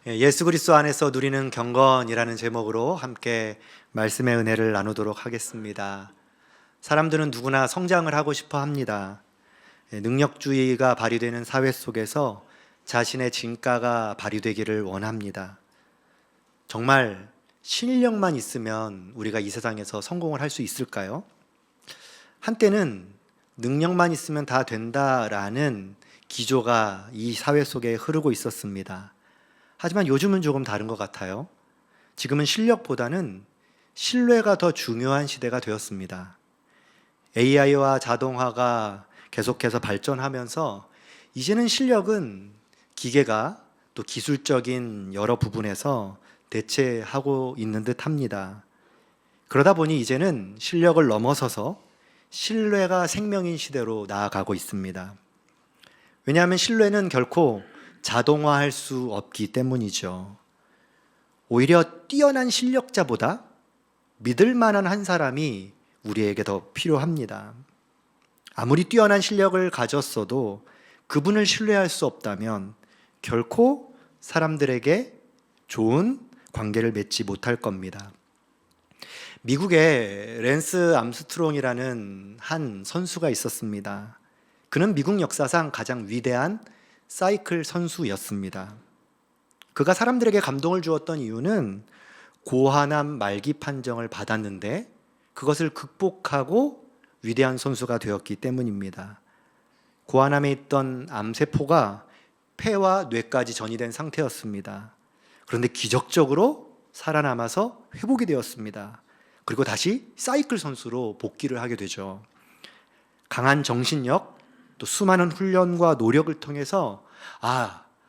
예수 그리스도 안에서 누리는 경건이라는 제목으로 함께 말씀의 은혜를 나누도록 하겠습니다. 사람들은 누구나 성장을 하고 싶어 합니다. 능력주의가 발휘되는 사회 속에서 자신의 진가가 발휘되기를 원합니다. 정말 실력만 있으면 우리가 이 세상에서 성공을 할 수 있을까요? 한때는 능력만 있으면 다 된다라는 기조가 이 사회 속에 흐르고 있었습니다. 하지만 요즘은 조금 다른 것 같아요. 지금은 실력보다는 신뢰가 더 중요한 시대가 되었습니다. AI와 자동화가 계속해서 발전하면서 이제는 실력은 기계가 또 기술적인 여러 부분에서 대체하고 있는 듯 합니다. 그러다 보니 이제는 실력을 넘어서서 신뢰가 생명인 시대로 나아가고 있습니다. 왜냐하면 신뢰는 결코 자동화할 수 없기 때문이죠. 오히려 뛰어난 실력자보다 믿을 만한 한 사람이 우리에게 더 필요합니다. 아무리 뛰어난 실력을 가졌어도 그분을 신뢰할 수 없다면 결코 사람들에게 좋은 관계를 맺지 못할 겁니다. 미국에 랜스 암스트롱이라는 한 선수가 있었습니다. 그는 미국 역사상 가장 위대한 사이클 선수였습니다. 그가 사람들에게 감동을 주었던 이유는 고환암 말기 판정을 받았는데 그것을 극복하고 위대한 선수가 되었기 때문입니다. 고환암에 있던 암세포가 폐와 뇌까지 전이된 상태였습니다. 그런데 기적적으로 살아남아서 회복이 되었습니다. 그리고 다시 사이클 선수로 복귀를 하게 되죠. 강한 정신력, 또 수많은 훈련과 노력을 통해서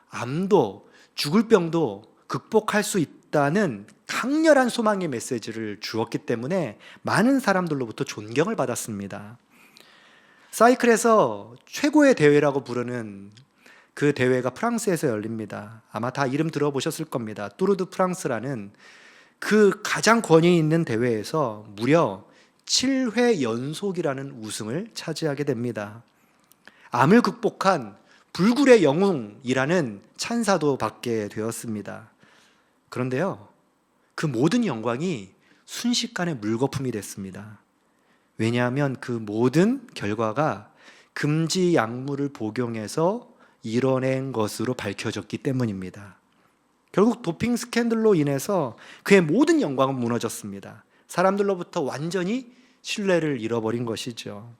암도 죽을 병도 극복할 수 있다는 강렬한 소망의 메시지를 주었기 때문에 많은 사람들로부터 존경을 받았습니다. 사이클에서 최고의 대회라고 부르는 그 대회가 프랑스에서 열립니다. 아마 다 이름 들어보셨을 겁니다. 뚜르 드 프랑스라는 그 가장 권위 있는 대회에서 무려 7회 연속이라는 우승을 차지하게 됩니다. 암을 극복한 불굴의 영웅이라는 찬사도 받게 되었습니다. 그런데요, 그 모든 영광이 순식간에 물거품이 됐습니다. 왜냐하면 그 모든 결과가 금지 약물을 복용해서 이뤄낸 것으로 밝혀졌기 때문입니다. 결국 도핑 스캔들로 인해서 그의 모든 영광은 무너졌습니다. 사람들로부터 완전히 신뢰를 잃어버린 것이죠.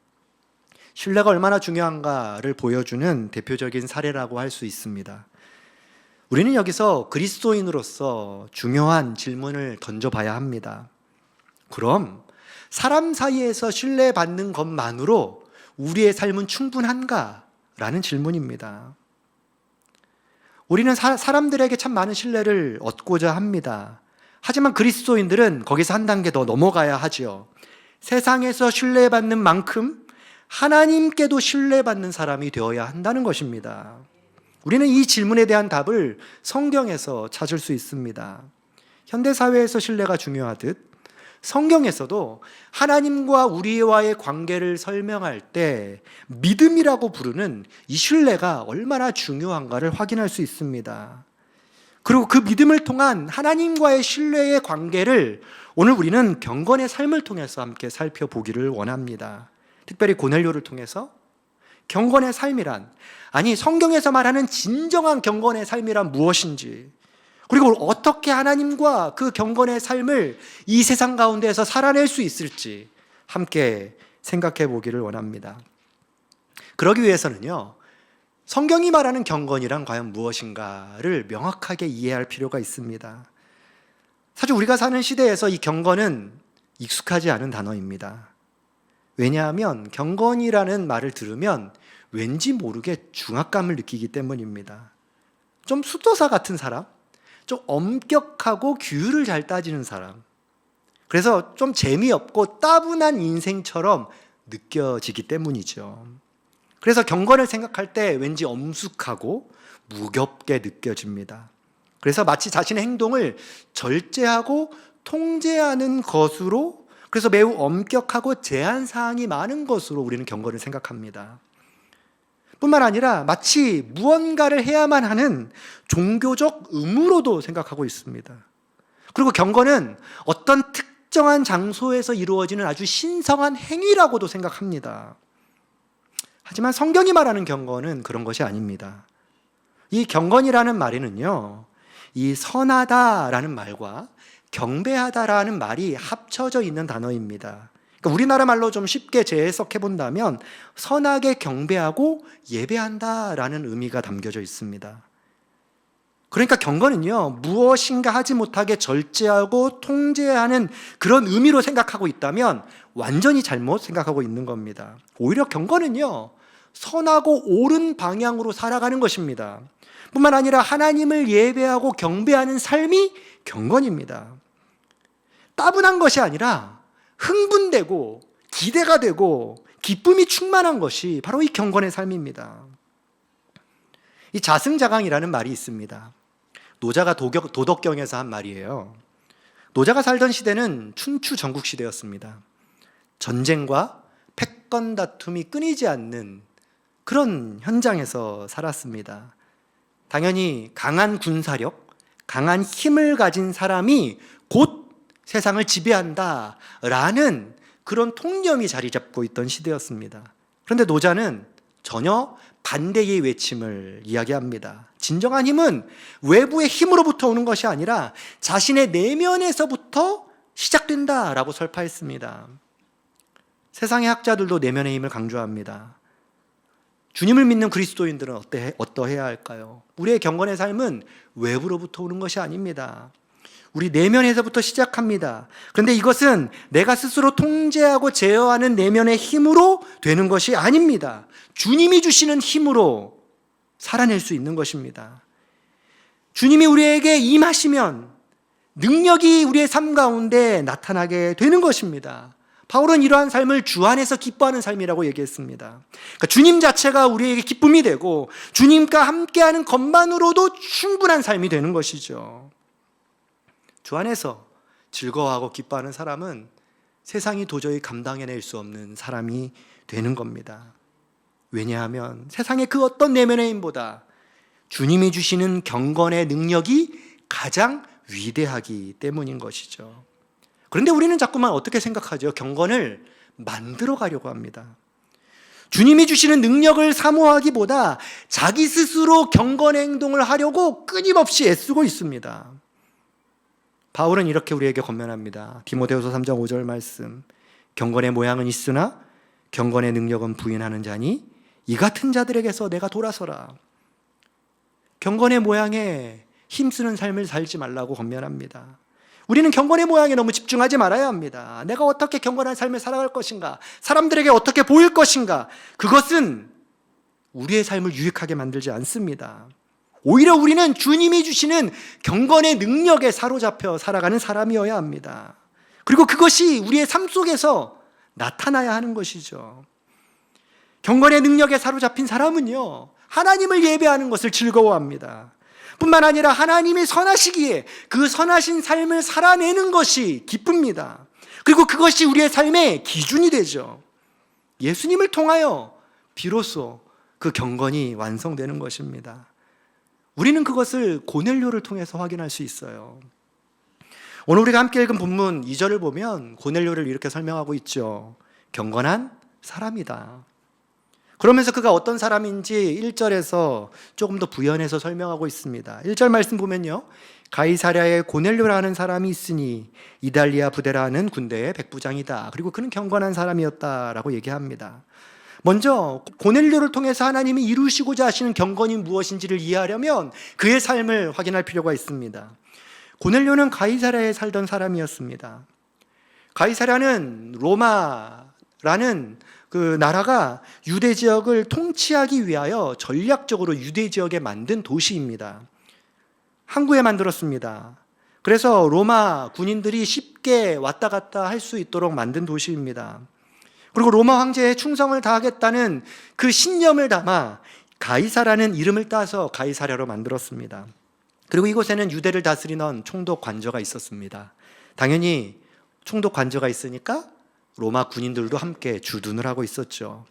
신뢰가 얼마나 중요한가를 보여주는 대표적인 사례라고 할 수 있습니다. 우리는 여기서 그리스도인으로서 중요한 질문을 던져봐야 합니다. 그럼 사람 사이에서 신뢰받는 것만으로 우리의 삶은 충분한가? 라는 질문입니다. 우리는 사람들에게 참 많은 신뢰를 얻고자 합니다. 하지만 그리스도인들은 거기서 한 단계 더 넘어가야 하죠. 세상에서 신뢰받는 만큼 하나님께도 신뢰받는 사람이 되어야 한다는 것입니다. 우리는 이 질문에 대한 답을 성경에서 찾을 수 있습니다. 현대사회에서 신뢰가 중요하듯 성경에서도 하나님과 우리와의 관계를 설명할 때 믿음이라고 부르는 이 신뢰가 얼마나 중요한가를 확인할 수 있습니다. 그리고 그 믿음을 통한 하나님과의 신뢰의 관계를 오늘 우리는 경건의 삶을 통해서 함께 살펴보기를 원합니다. 특별히 고넬료를 통해서 경건의 삶이란, 아니 성경에서 말하는 진정한 경건의 삶이란 무엇인지, 그리고 어떻게 하나님과 그 경건의 삶을 이 세상 가운데에서 살아낼 수 있을지 함께 생각해 보기를 원합니다. 그러기 위해서는요, 성경이 말하는 경건이란 과연 무엇인가를 명확하게 이해할 필요가 있습니다. 사실 우리가 사는 시대에서 이 경건은 익숙하지 않은 단어입니다. 왜냐하면 경건이라는 말을 들으면 왠지 모르게 중압감을 느끼기 때문입니다. 좀 수도사 같은 사람, 좀 엄격하고 규율을 잘 따지는 사람, 그래서 좀 재미없고 따분한 인생처럼 느껴지기 때문이죠. 그래서 경건을 생각할 때 왠지 엄숙하고 무겁게 느껴집니다. 그래서 마치 자신의 행동을 절제하고 통제하는 것으로, 그래서 매우 엄격하고 제한사항이 많은 것으로 우리는 경건을 생각합니다. 뿐만 아니라 마치 무언가를 해야만 하는 종교적 의무로도 생각하고 있습니다. 그리고 경건은 어떤 특정한 장소에서 이루어지는 아주 신성한 행위라고도 생각합니다. 하지만 성경이 말하는 경건은 그런 것이 아닙니다. 이 경건이라는 말에는요, 이 선하다라는 말과 경배하다라는 말이 합쳐져 있는 단어입니다. 그러니까 우리나라 말로 좀 쉽게 재해석해 본다면 선하게 경배하고 예배한다라는 의미가 담겨져 있습니다. 그러니까 경건은요, 무엇인가 하지 못하게 절제하고 통제하는 그런 의미로 생각하고 있다면 완전히 잘못 생각하고 있는 겁니다. 오히려 경건은요, 선하고 옳은 방향으로 살아가는 것입니다. 뿐만 아니라 하나님을 예배하고 경배하는 삶이 경건입니다. 따분한 것이 아니라 흥분되고 기대가 되고 기쁨이 충만한 것이 바로 이 경건의 삶입니다. 이 자승자강이라는 말이 있습니다. 노자가 도덕경에서 한 말이에요. 노자가 살던 시대는 춘추 전국시대였습니다. 전쟁과 패권 다툼이 끊이지 않는 그런 현장에서 살았습니다. 당연히 강한 군사력, 강한 힘을 가진 사람이 곧 세상을 지배한다라는 그런 통념이 자리 잡고 있던 시대였습니다. 그런데 노자는 전혀 반대의 외침을 이야기합니다. 진정한 힘은 외부의 힘으로부터 오는 것이 아니라 자신의 내면에서부터 시작된다라고 설파했습니다. 세상의 학자들도 내면의 힘을 강조합니다. 주님을 믿는 그리스도인들은 어떠해야 할까요? 우리의 경건의 삶은 외부로부터 오는 것이 아닙니다. 우리 내면에서부터 시작합니다. 그런데 이것은 내가 스스로 통제하고 제어하는 내면의 힘으로 되는 것이 아닙니다. 주님이 주시는 힘으로 살아낼 수 있는 것입니다. 주님이 우리에게 임하시면 능력이 우리의 삶 가운데 나타나게 되는 것입니다. 바울은 이러한 삶을 주 안에서 기뻐하는 삶이라고 얘기했습니다. 그러니까 주님 자체가 우리에게 기쁨이 되고 주님과 함께하는 것만으로도 충분한 삶이 되는 것이죠. 주 안에서 즐거워하고 기뻐하는 사람은 세상이 도저히 감당해낼 수 없는 사람이 되는 겁니다. 왜냐하면 세상의 그 어떤 내면의 힘보다 주님이 주시는 경건의 능력이 가장 위대하기 때문인 것이죠. 그런데 우리는 자꾸만 어떻게 생각하죠? 경건을 만들어 가려고 합니다. 주님이 주시는 능력을 사모하기보다 자기 스스로 경건의 행동을 하려고 끊임없이 애쓰고 있습니다. 바울은 이렇게 우리에게 권면합니다. 디모데후서 3장 5절 말씀. 경건의 모양은 있으나 경건의 능력은 부인하는 자니 이 같은 자들에게서 내가 돌아서라. 경건의 모양에 힘쓰는 삶을 살지 말라고 권면합니다. 우리는 경건의 모양에 너무 집중하지 말아야 합니다. 내가 어떻게 경건한 삶을 살아갈 것인가, 사람들에게 어떻게 보일 것인가, 그것은 우리의 삶을 유익하게 만들지 않습니다. 오히려 우리는 주님이 주시는 경건의 능력에 사로잡혀 살아가는 사람이어야 합니다. 그리고 그것이 우리의 삶 속에서 나타나야 하는 것이죠. 경건의 능력에 사로잡힌 사람은요, 하나님을 예배하는 것을 즐거워합니다. 뿐만 아니라 하나님이 선하시기에 그 선하신 삶을 살아내는 것이 기쁩니다. 그리고 그것이 우리의 삶의 기준이 되죠. 예수님을 통하여 비로소 그 경건이 완성되는 것입니다. 우리는 그것을 고넬료를 통해서 확인할 수 있어요. 오늘 우리가 함께 읽은 본문 2절을 보면 고넬료를 이렇게 설명하고 있죠. 경건한 사람이다. 그러면서 그가 어떤 사람인지 1절에서 조금 더 부연해서 설명하고 있습니다. 1절 말씀 보면요, 가이사랴에 고넬료라는 사람이 있으니 이달리아 부대라는 군대의 백부장이다. 그리고 그는 경건한 사람이었다라고 얘기합니다. 먼저 고넬료를 통해서 하나님이 이루시고자 하시는 경건이 무엇인지를 이해하려면 그의 삶을 확인할 필요가 있습니다. 고넬료는 가이사랴에 살던 사람이었습니다. 가이사랴는 로마라는 그 나라가 유대 지역을 통치하기 위하여 전략적으로 유대 지역에 만든 도시입니다. 항구에 만들었습니다. 그래서 로마 군인들이 쉽게 왔다 갔다 할 수 있도록 만든 도시입니다. 그리고 로마 황제에 충성을 다하겠다는 그 신념을 담아 가이사라는 이름을 따서 가이사랴로 만들었습니다. 그리고 이곳에는 유대를 다스리는 총독 관저가 있었습니다. 당연히 총독 관저가 있으니까 로마 군인들도 함께 주둔을 하고 있었죠.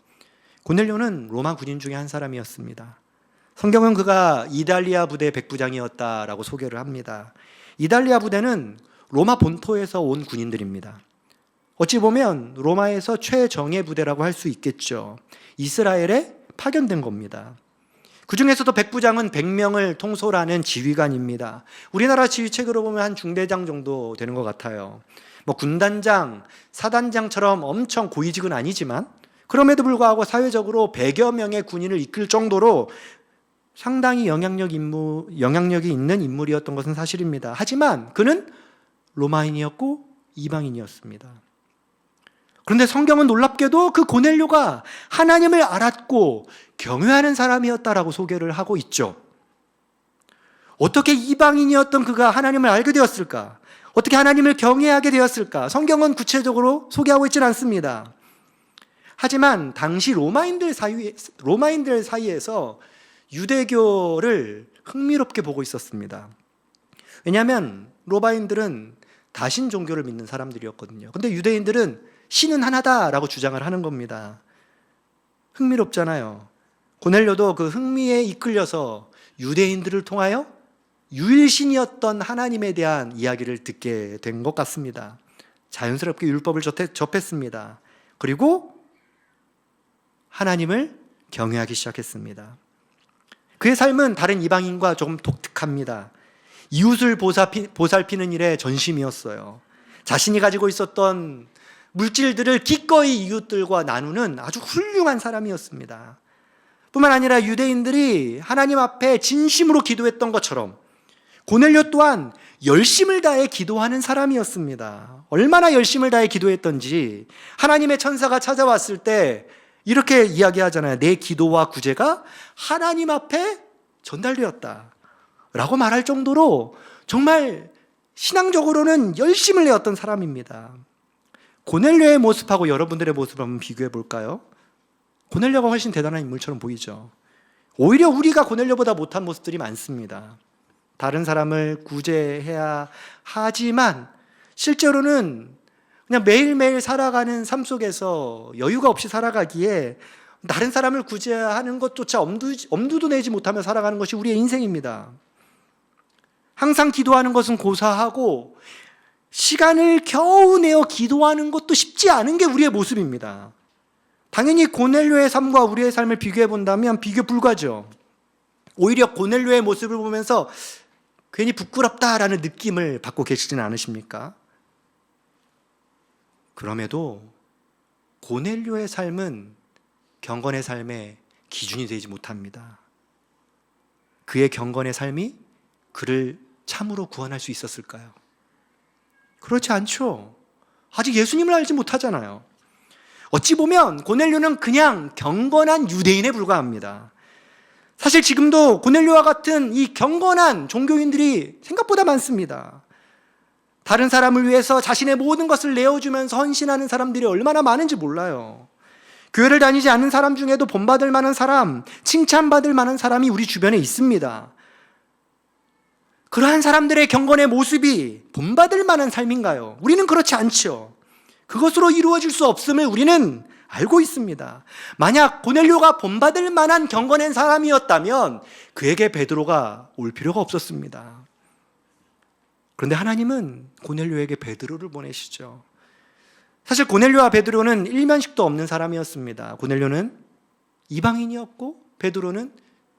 고넬료는 로마 군인 중에 한 사람이었습니다. 성경은 그가 이달리아 부대 백부장이었다라고 소개를 합니다. 이달리아 부대는 로마 본토에서 온 군인들입니다. 어찌 보면 로마에서 최정예 부대라고 할 수 있겠죠. 이스라엘에 파견된 겁니다. 그 중에서도 백부장은 100명을 통솔하는 지휘관입니다. 우리나라 지휘책으로 보면 한 중대장 정도 되는 것 같아요. 군단장, 사단장처럼 엄청 고위직은 아니지만 그럼에도 불구하고 사회적으로 100여 명의 군인을 이끌 정도로 상당히 영향력이 있는 인물이었던 것은 사실입니다. 하지만 그는 로마인이었고 이방인이었습니다. 그런데 성경은 놀랍게도 그 고넬료가 하나님을 알았고 경외하는 사람이었다라고 소개를 하고 있죠. 어떻게 이방인이었던 그가 하나님을 알게 되었을까? 어떻게 하나님을 경외하게 되었을까? 성경은 구체적으로 소개하고 있지는 않습니다. 하지만 당시 로마인들 사이에서 유대교를 흥미롭게 보고 있었습니다. 왜냐하면 로마인들은 다신 종교를 믿는 사람들이었거든요. 근데 유대인들은 신은 하나다라고 주장을 하는 겁니다. 흥미롭잖아요. 고넬료도 그 흥미에 이끌려서 유대인들을 통하여 유일신이었던 하나님에 대한 이야기를 듣게 된 것 같습니다. 자연스럽게 율법을 접했습니다. 그리고 하나님을 경외하기 시작했습니다. 그의 삶은 다른 이방인과 조금 독특합니다. 이웃을 보살피는 일에 전심이었어요. 자신이 가지고 있었던 물질들을 기꺼이 이웃들과 나누는 아주 훌륭한 사람이었습니다. 뿐만 아니라 유대인들이 하나님 앞에 진심으로 기도했던 것처럼 고넬료 또한 열심을 다해 기도하는 사람이었습니다. 얼마나 열심을 다해 기도했던지 하나님의 천사가 찾아왔을 때 이렇게 이야기하잖아요. 내 기도와 구제가 하나님 앞에 전달되었다 라고 말할 정도로 정말 신앙적으로는 열심을 내었던 사람입니다. 고넬료의 모습하고 여러분들의 모습을 한번 비교해 볼까요? 고넬료가 훨씬 대단한 인물처럼 보이죠. 오히려 우리가 고넬료보다 못한 모습들이 많습니다. 다른 사람을 구제해야 하지만 실제로는 그냥 매일매일 살아가는 삶 속에서 여유가 없이 살아가기에 다른 사람을 구제하는 것조차 엄두도 내지 못하며 살아가는 것이 우리의 인생입니다. 항상 기도하는 것은 고사하고 시간을 겨우 내어 기도하는 것도 쉽지 않은 게 우리의 모습입니다. 당연히 고넬료의 삶과 우리의 삶을 비교해 본다면 비교 불가죠. 오히려 고넬료의 모습을 보면서 괜히 부끄럽다라는 느낌을 받고 계시지는 않으십니까? 그럼에도 고넬료의 삶은 경건의 삶의 기준이 되지 못합니다. 그의 경건의 삶이 그를 참으로 구원할 수 있었을까요? 그렇지 않죠. 아직 예수님을 알지 못하잖아요. 어찌 보면 고넬료는 그냥 경건한 유대인에 불과합니다. 사실 지금도 고넬료와 같은 이 경건한 종교인들이 생각보다 많습니다. 다른 사람을 위해서 자신의 모든 것을 내어주면서 헌신하는 사람들이 얼마나 많은지 몰라요. 교회를 다니지 않는 사람 중에도 본받을 만한 사람, 칭찬받을 만한 사람이 우리 주변에 있습니다. 그러한 사람들의 경건의 모습이 본받을 만한 삶인가요? 우리는 그렇지 않죠. 그것으로 이루어질 수 없음을 우리는 알고 있습니다. 만약 고넬료가 본받을 만한 경건한 사람이었다면 그에게 베드로가 올 필요가 없었습니다. 그런데 하나님은 고넬료에게 베드로를 보내시죠. 사실 고넬료와 베드로는 일면식도 없는 사람이었습니다. 고넬료는 이방인이었고 베드로는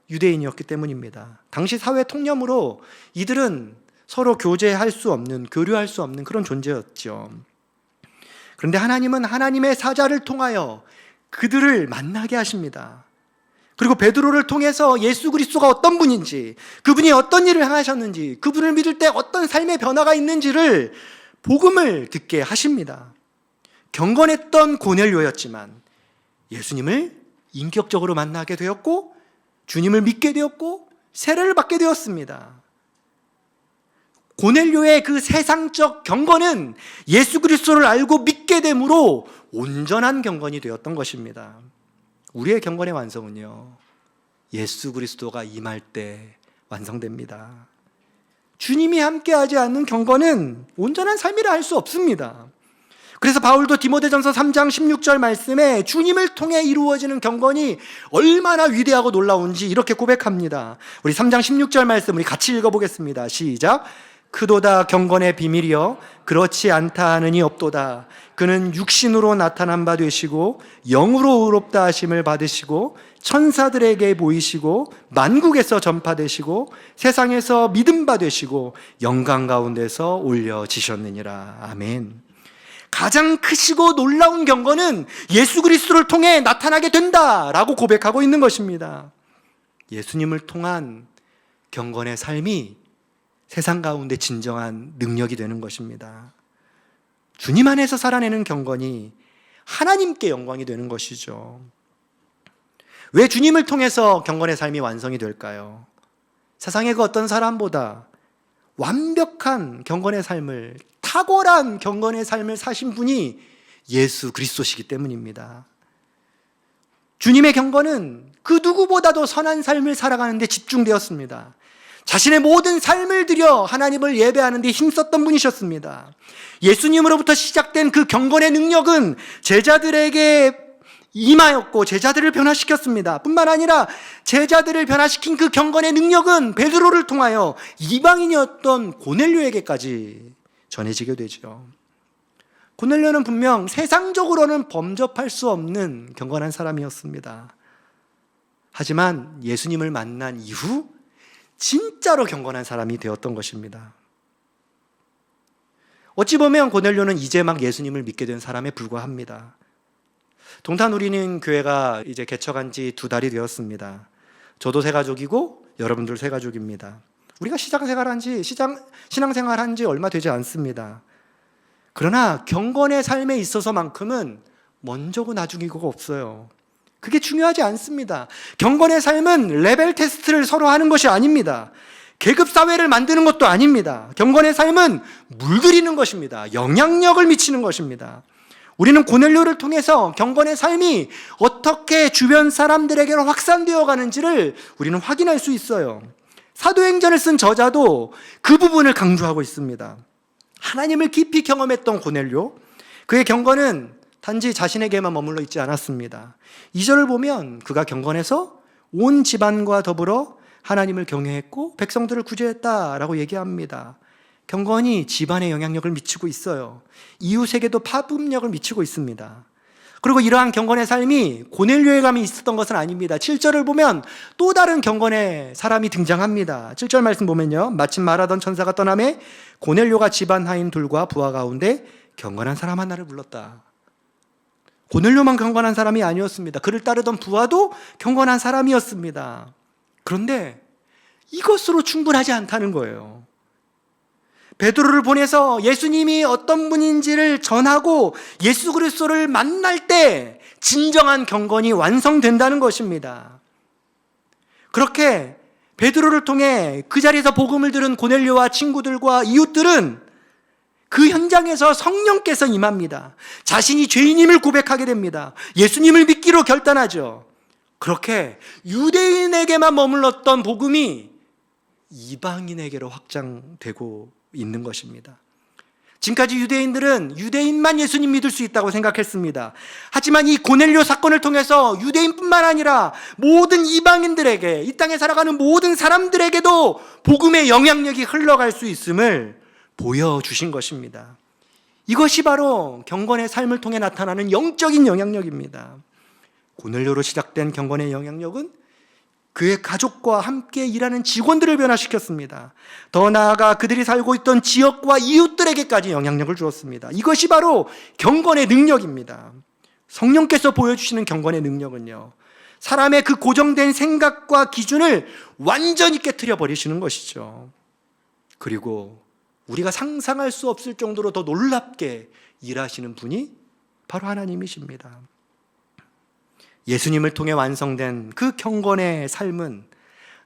유대인이었기 때문입니다. 당시 사회 통념으로 이들은 서로 교제할 수 없는, 교류할 수 없는 그런 존재였죠. 그런데 하나님은 하나님의 사자를 통하여 그들을 만나게 하십니다. 그리고 베드로를 통해서 예수 그리스도가 어떤 분인지, 그분이 어떤 일을 행하셨는지, 그분을 믿을 때 어떤 삶의 변화가 있는지를 복음을 듣게 하십니다. 경건했던 고넬료였지만 예수님을 인격적으로 만나게 되었고 주님을 믿게 되었고 세례를 받게 되었습니다. 고넬료의 그 세상적 경건은 예수 그리스도를 알고 믿게 됨으로 온전한 경건이 되었던 것입니다. 우리의 경건의 완성은요, 예수 그리스도가 임할 때 완성됩니다. 주님이 함께하지 않는 경건은 온전한 삶이라 할 수 없습니다. 그래서 바울도 디모데전서 3장 16절 말씀에 주님을 통해 이루어지는 경건이 얼마나 위대하고 놀라운지 이렇게 고백합니다. 우리 3장 16절 말씀 우리 같이 읽어보겠습니다. 시작. 크도다 경건의 비밀이여 그렇지 않다 하느니 없도다. 그는 육신으로 나타난 바 되시고 영으로 의롭다 하심을 받으시고 천사들에게 보이시고 만국에서 전파되시고 세상에서 믿음 받으시고 영광 가운데서 올려지셨느니라. 아멘. 가장 크시고 놀라운 경건은 예수 그리스도를 통해 나타나게 된다라고 고백하고 있는 것입니다. 예수님을 통한 경건의 삶이 세상 가운데 진정한 능력이 되는 것입니다. 주님 안에서 살아내는 경건이 하나님께 영광이 되는 것이죠. 왜 주님을 통해서 경건의 삶이 완성이 될까요? 세상의 그 어떤 사람보다 완벽한 경건의 삶을, 탁월한 경건의 삶을 사신 분이 예수 그리스도시기 때문입니다. 주님의 경건은 그 누구보다도 선한 삶을 살아가는 데 집중되었습니다. 자신의 모든 삶을 들여 하나님을 예배하는 데 힘썼던 분이셨습니다. 예수님으로부터 시작된 그 경건의 능력은 제자들에게 임하였고 제자들을 변화시켰습니다. 뿐만 아니라 제자들을 변화시킨 그 경건의 능력은 베드로를 통하여 이방인이었던 고넬료에게까지 전해지게 되죠. 고넬료는 분명 세상적으로는 범접할 수 없는 경건한 사람이었습니다. 하지만 예수님을 만난 이후 진짜로 경건한 사람이 되었던 것입니다. 어찌 보면 고넬료는 이제 막 예수님을 믿게 된 사람에 불과합니다. 동탄 우리는 교회가 이제 개척한 지 2달이 되었습니다. 저도 새가족이고 여러분들 새가족입니다. 우리가 신앙생활 한 지 얼마 되지 않습니다. 그러나 경건의 삶에 있어서만큼은 먼저고 나중이고가 없어요. 그게 중요하지 않습니다. 경건의 삶은 레벨 테스트를 서로 하는 것이 아닙니다. 계급사회를 만드는 것도 아닙니다. 경건의 삶은 물들이는 것입니다. 영향력을 미치는 것입니다. 우리는 고넬료를 통해서 경건의 삶이 어떻게 주변 사람들에게로 확산되어 가는지를 우리는 확인할 수 있어요. 사도행전을 쓴 저자도 그 부분을 강조하고 있습니다. 하나님을 깊이 경험했던 고넬료, 그의 경건은 단지 자신에게만 머물러 있지 않았습니다. 2절을 보면 그가 경건해서 온 집안과 더불어 하나님을 경외했고 백성들을 구제했다라고 얘기합니다. 경건이 집안에 영향력을 미치고 있어요. 이웃에게도 파급력을 미치고 있습니다. 그리고 이러한 경건의 삶이 고넬료의 감이 있었던 것은 아닙니다. 7절을 보면 또 다른 경건의 사람이 등장합니다. 7절 말씀 보면요, 마침 말하던 천사가 떠나매 고넬료가 집안 하인 둘과 부하 가운데 경건한 사람 하나를 불렀다. 고넬료만 경건한 사람이 아니었습니다. 그를 따르던 부하도 경건한 사람이었습니다. 그런데 이것으로 충분하지 않다는 거예요. 베드로를 보내서 예수님이 어떤 분인지를 전하고 예수 그리스도를 만날 때 진정한 경건이 완성된다는 것입니다. 그렇게 베드로를 통해 그 자리에서 복음을 들은 고넬료와 친구들과 이웃들은 그 현장에서 성령께서 임합니다. 자신이 죄인임을 고백하게 됩니다. 예수님을 믿기로 결단하죠. 그렇게 유대인에게만 머물렀던 복음이 이방인에게로 확장되고 있는 것입니다. 지금까지 유대인들은 유대인만 예수님 믿을 수 있다고 생각했습니다. 하지만 이 고넬료 사건을 통해서 유대인뿐만 아니라 모든 이방인들에게, 이 땅에 살아가는 모든 사람들에게도 복음의 영향력이 흘러갈 수 있음을 보여주신 것입니다. 이것이 바로 경건의 삶을 통해 나타나는 영적인 영향력입니다. 고넬료로 시작된 경건의 영향력은 그의 가족과 함께 일하는 직원들을 변화시켰습니다. 더 나아가 그들이 살고 있던 지역과 이웃들에게까지 영향력을 주었습니다. 이것이 바로 경건의 능력입니다. 성령께서 보여주시는 경건의 능력은요, 사람의 그 고정된 생각과 기준을 완전히 깨트려 버리시는 것이죠. 그리고 우리가 상상할 수 없을 정도로 더 놀랍게 일하시는 분이 바로 하나님이십니다. 예수님을 통해 완성된 그 경건의 삶은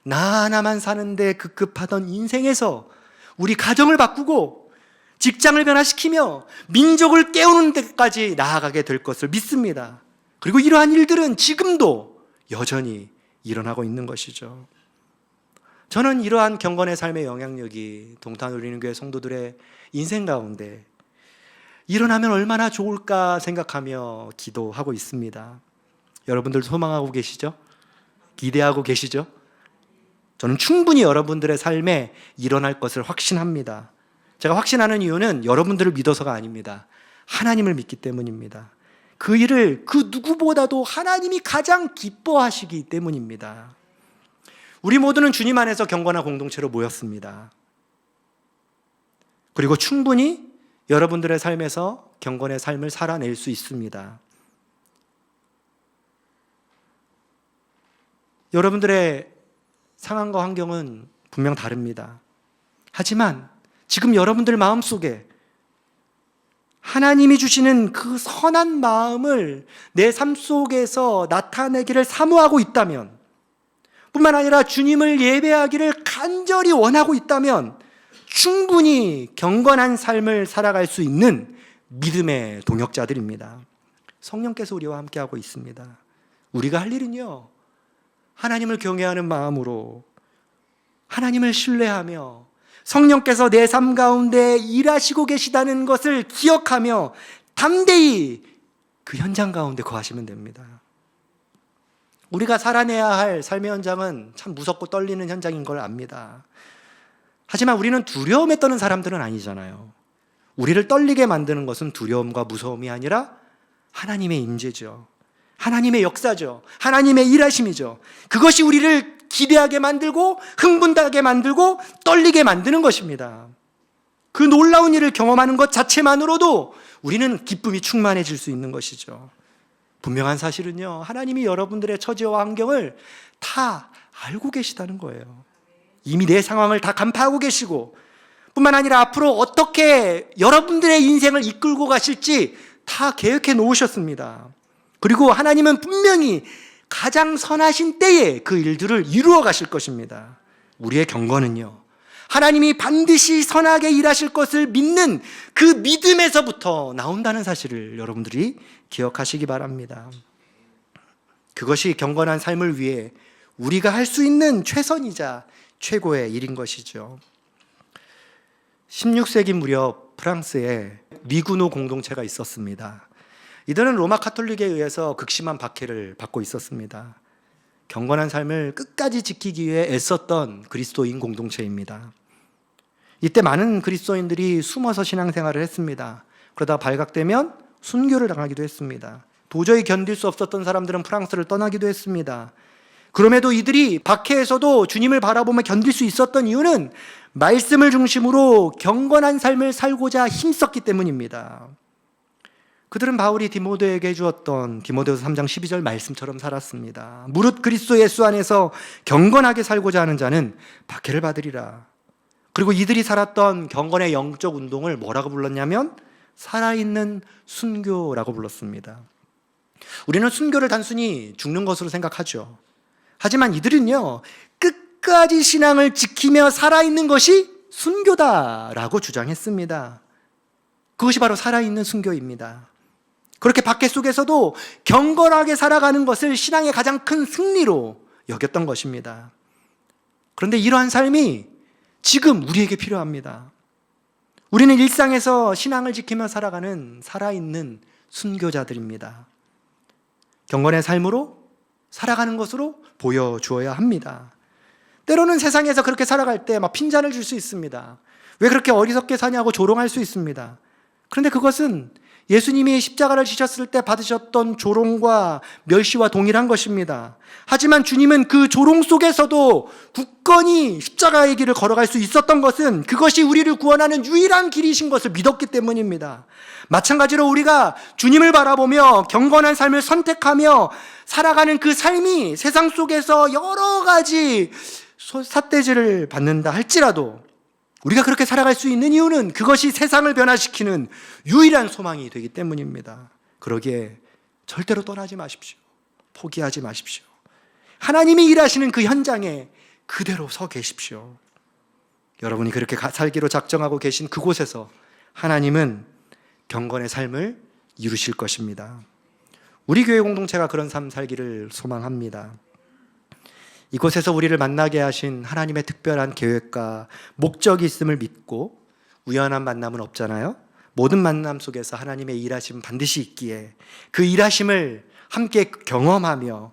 나 하나만 사는데 급급하던 인생에서 우리 가정을 바꾸고 직장을 변화시키며 민족을 깨우는 데까지 나아가게 될 것을 믿습니다. 그리고 이러한 일들은 지금도 여전히 일어나고 있는 것이죠. 저는 이러한 경건의 삶의 영향력이 동탄 우리는 교회 성도들의 인생 가운데 일어나면 얼마나 좋을까 생각하며 기도하고 있습니다. 여러분들 소망하고 계시죠? 기대하고 계시죠? 저는 충분히 여러분들의 삶에 일어날 것을 확신합니다. 제가 확신하는 이유는 여러분들을 믿어서가 아닙니다. 하나님을 믿기 때문입니다. 그 일을 그 누구보다도 하나님이 가장 기뻐하시기 때문입니다. 우리 모두는 주님 안에서 경건한 공동체로 모였습니다. 그리고 충분히 여러분들의 삶에서 경건의 삶을 살아낼 수 있습니다. 여러분들의 상황과 환경은 분명 다릅니다. 하지만 지금 여러분들 마음속에 하나님이 주시는 그 선한 마음을 내 삶 속에서 나타내기를 사모하고 있다면, 뿐만 아니라 주님을 예배하기를 간절히 원하고 있다면 충분히 경건한 삶을 살아갈 수 있는 믿음의 동역자들입니다. 성령께서 우리와 함께하고 있습니다. 우리가 할 일은요, 하나님을 경외하는 마음으로 하나님을 신뢰하며 성령께서 내 삶 가운데 일하시고 계시다는 것을 기억하며 담대히 그 현장 가운데 거하시면 됩니다. 우리가 살아내야 할 삶의 현장은 참 무섭고 떨리는 현장인 걸 압니다. 하지만 우리는 두려움에 떠는 사람들은 아니잖아요. 우리를 떨리게 만드는 것은 두려움과 무서움이 아니라 하나님의 임재죠. 하나님의 역사죠. 하나님의 일하심이죠. 그것이 우리를 기대하게 만들고 흥분하게 만들고 떨리게 만드는 것입니다. 그 놀라운 일을 경험하는 것 자체만으로도 우리는 기쁨이 충만해질 수 있는 것이죠. 분명한 사실은요, 하나님이 여러분들의 처지와 환경을 다 알고 계시다는 거예요. 이미 내 상황을 다 간파하고 계시고, 뿐만 아니라 앞으로 어떻게 여러분들의 인생을 이끌고 가실지 다 계획해 놓으셨습니다. 그리고 하나님은 분명히 가장 선하신 때에 그 일들을 이루어 가실 것입니다. 우리의 경건은요, 하나님이 반드시 선하게 일하실 것을 믿는 그 믿음에서부터 나온다는 사실을 여러분들이 기억하시기 바랍니다. 그것이 경건한 삶을 위해 우리가 할 수 있는 최선이자 최고의 일인 것이죠. 16세기 무렵 프랑스에 미군호 공동체가 있었습니다. 이들은 로마 카톨릭에 의해서 극심한 박해를 받고 있었습니다. 경건한 삶을 끝까지 지키기 위해 애썼던 그리스도인 공동체입니다. 이때 많은 그리스도인들이 숨어서 신앙생활을 했습니다. 그러다 발각되면 순교를 당하기도 했습니다. 도저히 견딜 수 없었던 사람들은 프랑스를 떠나기도 했습니다. 그럼에도 이들이 박해에서도 주님을 바라보며 견딜 수 있었던 이유는 말씀을 중심으로 경건한 삶을 살고자 힘썼기 때문입니다. 그들은 바울이 디모데에게 주었던 디모데후서 3장 12절 말씀처럼 살았습니다. 무릇 그리스도 예수 안에서 경건하게 살고자 하는 자는 박해를 받으리라. 그리고 이들이 살았던 경건의 영적 운동을 뭐라고 불렀냐면 살아있는 순교라고 불렀습니다. 우리는 순교를 단순히 죽는 것으로 생각하죠. 하지만 이들은요, 끝까지 신앙을 지키며 살아있는 것이 순교다라고 주장했습니다. 그것이 바로 살아있는 순교입니다. 그렇게 박해 속에서도 경건하게 살아가는 것을 신앙의 가장 큰 승리로 여겼던 것입니다. 그런데 이러한 삶이 지금 우리에게 필요합니다. 우리는 일상에서 신앙을 지키며 살아가는 살아있는 순교자들입니다. 경건의 삶으로 살아가는 것으로 보여주어야 합니다. 때로는 세상에서 그렇게 살아갈 때 막 핀잔을 줄 수 있습니다. 왜 그렇게 어리석게 사냐고 조롱할 수 있습니다. 그런데 그것은 예수님이 십자가를 지셨을 때 받으셨던 조롱과 멸시와 동일한 것입니다. 하지만 주님은 그 조롱 속에서도 굳건히 십자가의 길을 걸어갈 수 있었던 것은 그것이 우리를 구원하는 유일한 길이신 것을 믿었기 때문입니다. 마찬가지로 우리가 주님을 바라보며 경건한 삶을 선택하며 살아가는 그 삶이 세상 속에서 여러 가지 삿대질을 받는다 할지라도 우리가 그렇게 살아갈 수 있는 이유는 그것이 세상을 변화시키는 유일한 소망이 되기 때문입니다. 그러기에 절대로 떠나지 마십시오. 포기하지 마십시오. 하나님이 일하시는 그 현장에 그대로 서 계십시오. 여러분이 그렇게 살기로 작정하고 계신 그곳에서 하나님은 경건의 삶을 이루실 것입니다. 우리 교회 공동체가 그런 삶 살기를 소망합니다. 이곳에서 우리를 만나게 하신 하나님의 특별한 계획과 목적이 있음을 믿고 우연한 만남은 없잖아요. 모든 만남 속에서 하나님의 일하심 반드시 있기에 그 일하심을 함께 경험하며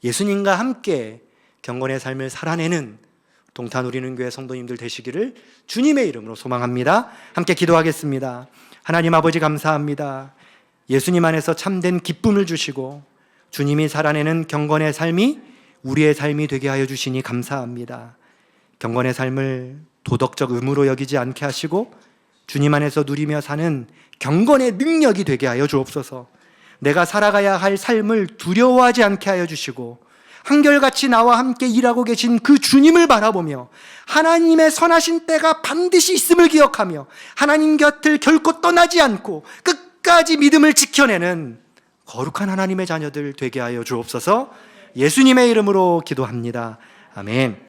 예수님과 함께 경건의 삶을 살아내는 동탄 우리는 교회 성도님들 되시기를 주님의 이름으로 소망합니다. 함께 기도하겠습니다. 하나님 아버지 감사합니다. 예수님 안에서 참된 기쁨을 주시고 주님이 살아내는 경건의 삶이 우리의 삶이 되게 하여 주시니 감사합니다. 경건의 삶을 도덕적 의무로 여기지 않게 하시고 주님 안에서 누리며 사는 경건의 능력이 되게 하여 주옵소서. 내가 살아가야 할 삶을 두려워하지 않게 하여 주시고 한결같이 나와 함께 일하고 계신 그 주님을 바라보며 하나님의 선하신 때가 반드시 있음을 기억하며 하나님 곁을 결코 떠나지 않고 끝까지 믿음을 지켜내는 거룩한 하나님의 자녀들 되게 하여 주옵소서. 예수님의 이름으로 기도합니다. 아멘.